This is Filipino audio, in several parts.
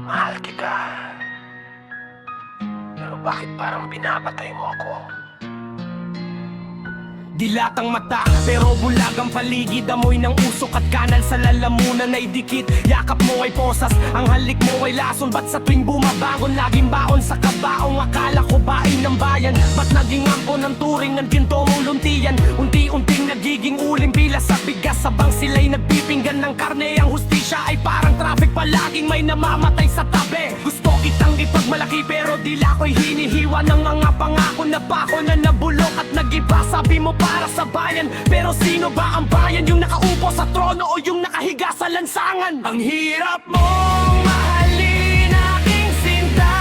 Mahal kita. Pero bakit parang pinapatay mo ako? Dilat ang mata, pero bulag ang paligid. Amoy ng usok at kanal sa lalamunan ay dikit. Yakap mo ay posas, ang halik mo ay lason. Ba't sa tuwing bumabangon, laging baon sa kabaong? Akala ko bain ng bayan, ba't naging ampo ng turing ng ginto mong luntian? Unti-unting nagiging uling bilas sa bigas. Sabang sila'y nagpipinggan ng karne. Ang hustisya ay parang traffic, palaging may namamatay sa tabi. Gusto kitang ipagmalaki pero dila ko'y hinihiwa ng mga pangako na bako na nabulok at nagiba. Sabi mo para sa bayan, pero sino ba ang bayan? Yung nakaupo sa trono o yung nakahiga sa lansangan? Ang hirap mong mahalin aking sinta,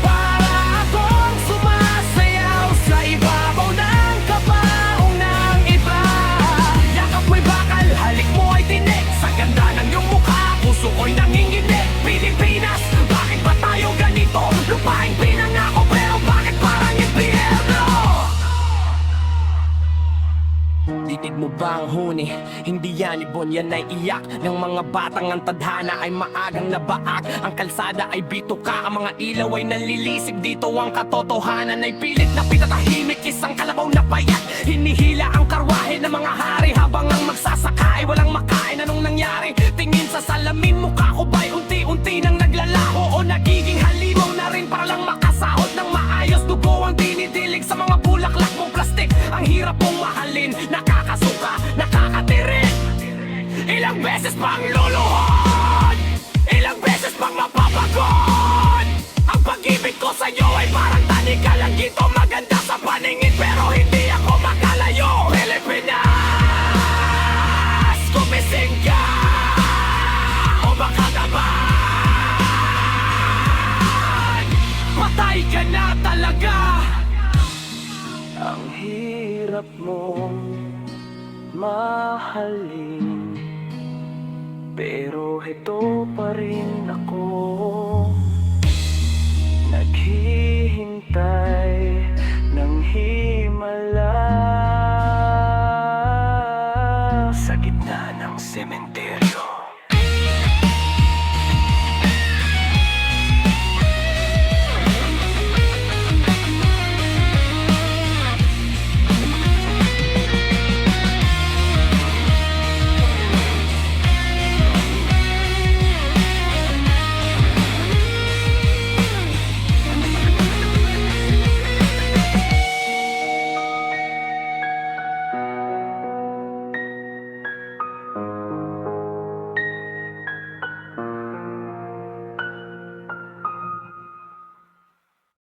para akong sumasayaw sa ibabaw ng kabaong ng iba. Yakap mo'y bakal, halik mo ay tinik, sa ganda ng iyong mukha puso ko'y nanginginig. Pilipinas, bakit ba tayo ganito? Lupaing pinangako pero bakit parang impyerno? Titig mo ba ang huni? Hindi yan ibon, yan ay iyak ng mga batang ang tadhana ay maagang nabaak. Ang kalsada ay bituka, ang mga ilaw ay nalilisik. Dito ang katotohanan ay pilit na pinatahimik. Isang kalabaw na payat, hinihila ang karwahe ng mga hari. Habang ang magsasaka ay walang makain. Anong nangyari? Tingin sa salamin, mukha ko ba'y unti-unti nang naglalaho? O nagiging halimaw na rin para lang makasahod ng maayos? Dugo ang dinidilig sa mga bulaklak mong plastik. Ang hirap mong mahalin, nakakasuka, nakakatirik. Ilang beses pang luluhod, ilang beses pang mapapagod. Ang pag-ibig ko sa'yo ay parang tanig ka lang gito. Maganda sa paningin pero hindi ako makalayo. Pilipinas, kumising ka o baka naman patay ka na talaga. Ang hirap mong mahalin, pero heto pa rin ako, naghihintay ng himala sa gitna ng sementeryo.